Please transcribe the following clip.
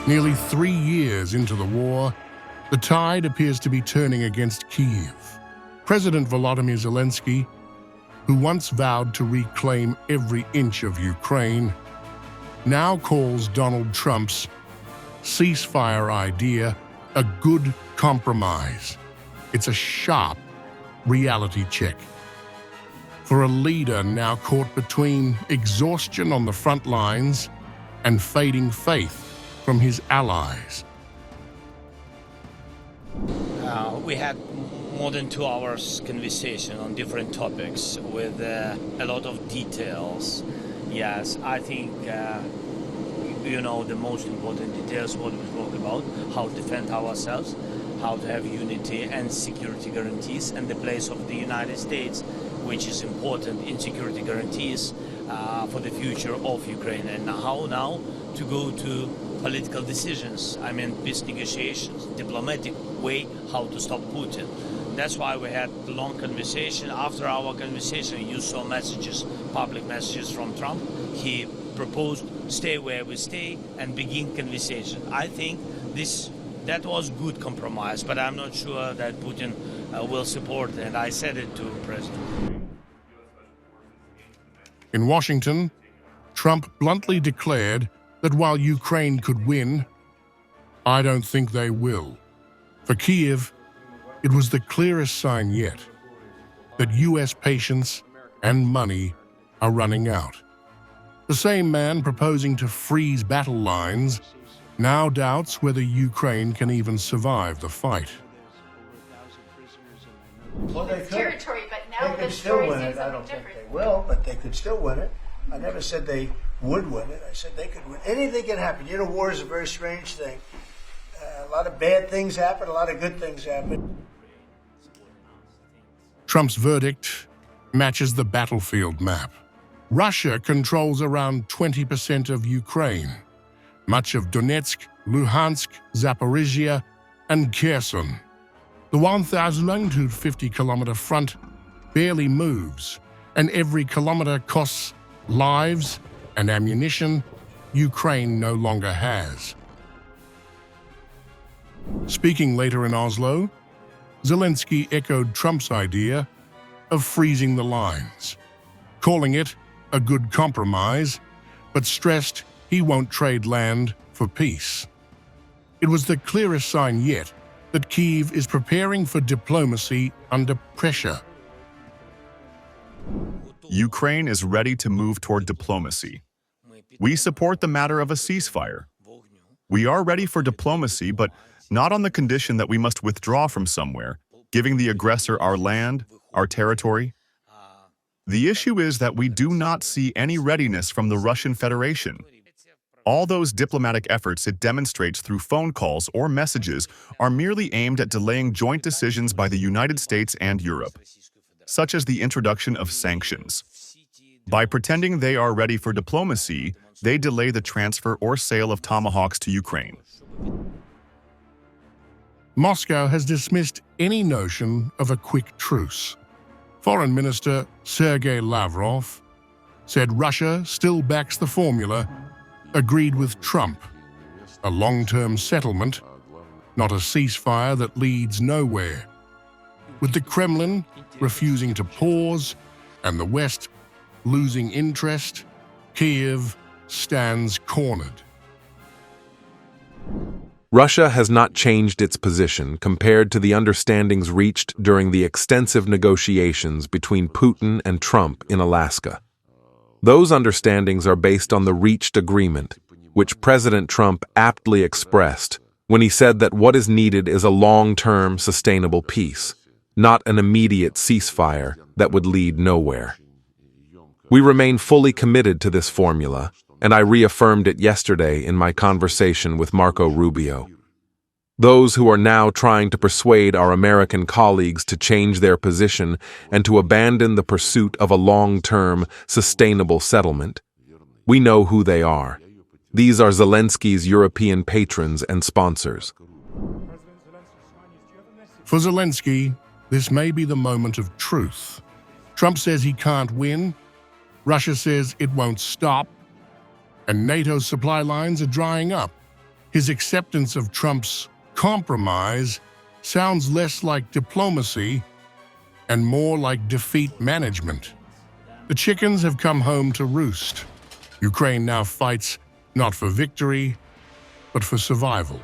Nearly 3 years into the war, the tide appears to be turning against Kyiv. President Volodymyr Zelensky, who once vowed to reclaim every inch of Ukraine, now calls Donald Trump's ceasefire idea a good compromise. It's a sharp reality check for a leader now caught between exhaustion on the front lines and fading faith from his allies. We had more than 2 hours conversation on different topics with a lot of details. Yes, I think the most important details what we spoke about, how to defend ourselves, how to have unity and security guarantees, and the place of the United States, which is important in security guarantees for the future of Ukraine, and how now to go to political decisions. I mean, peace negotiations, diplomatic way how to stop Putin. That's why we had the long conversation. After our conversation, you saw messages, public messages from Trump. He proposed stay where we stay and begin conversation. I think that was good compromise, but I'm not sure that Putin will support it, and I said it to the President. In Washington, Trump bluntly declared that while Ukraine could win, I don't think they will. For Kyiv, it was the clearest sign yet that US patience and money are running out. The same man proposing to freeze battle lines now doubts whether Ukraine can even survive the fight. Well, they could. Territory, but now They the could still story win seems it. I a don't bit think different. they will, but they could still win it. I never said they would win it. I said they could win. Anything can happen. You know, war is a very strange thing. A lot of bad things happen, a lot of good things happen. Trump's verdict matches the battlefield map. Russia controls around 20% of Ukraine, much of Donetsk, Luhansk, Zaporizhia, and Kherson. The 1,150-kilometer front barely moves, and every kilometer costs lives and ammunition Ukraine no longer has. Speaking later in Oslo, Zelensky echoed Trump's idea of freezing the lines, calling it a good compromise, but stressed he won't trade land for peace. It was the clearest sign yet that Kyiv is preparing for diplomacy under pressure. Ukraine is ready to move toward diplomacy. We support the matter of a ceasefire. We are ready for diplomacy, but not on the condition that we must withdraw from somewhere, giving the aggressor our land, our territory. The issue is that we do not see any readiness from the Russian Federation. All those diplomatic efforts it demonstrates through phone calls or messages are merely aimed at delaying joint decisions by the United States and Europe, such as the introduction of sanctions. By pretending they are ready for diplomacy, they delay the transfer or sale of Tomahawks to Ukraine. Moscow has dismissed any notion of a quick truce. Foreign Minister Sergey Lavrov said Russia still backs the formula agreed with Trump, a long-term settlement, not a ceasefire that leads nowhere. With the Kremlin refusing to pause and the West losing interest, Kyiv stands cornered. Russia has not changed its position compared to the understandings reached during the extensive negotiations between Putin and Trump in Alaska. Those understandings are based on the reached agreement, which President Trump aptly expressed when he said that what is needed is a long-term, sustainable peace, not an immediate ceasefire that would lead nowhere. We remain fully committed to this formula, and I reaffirmed it yesterday in my conversation with Marco Rubio. Those who are now trying to persuade our American colleagues to change their position and to abandon the pursuit of a long-term, sustainable settlement, we know who they are. These are Zelensky's European patrons and sponsors. For Zelensky, this may be the moment of truth. Trump says he can't win, Russia says it won't stop, and NATO's supply lines are drying up. His acceptance of Trump's compromise sounds less like diplomacy and more like defeat management. The chickens have come home to roost. Ukraine now fights not for victory, but for survival.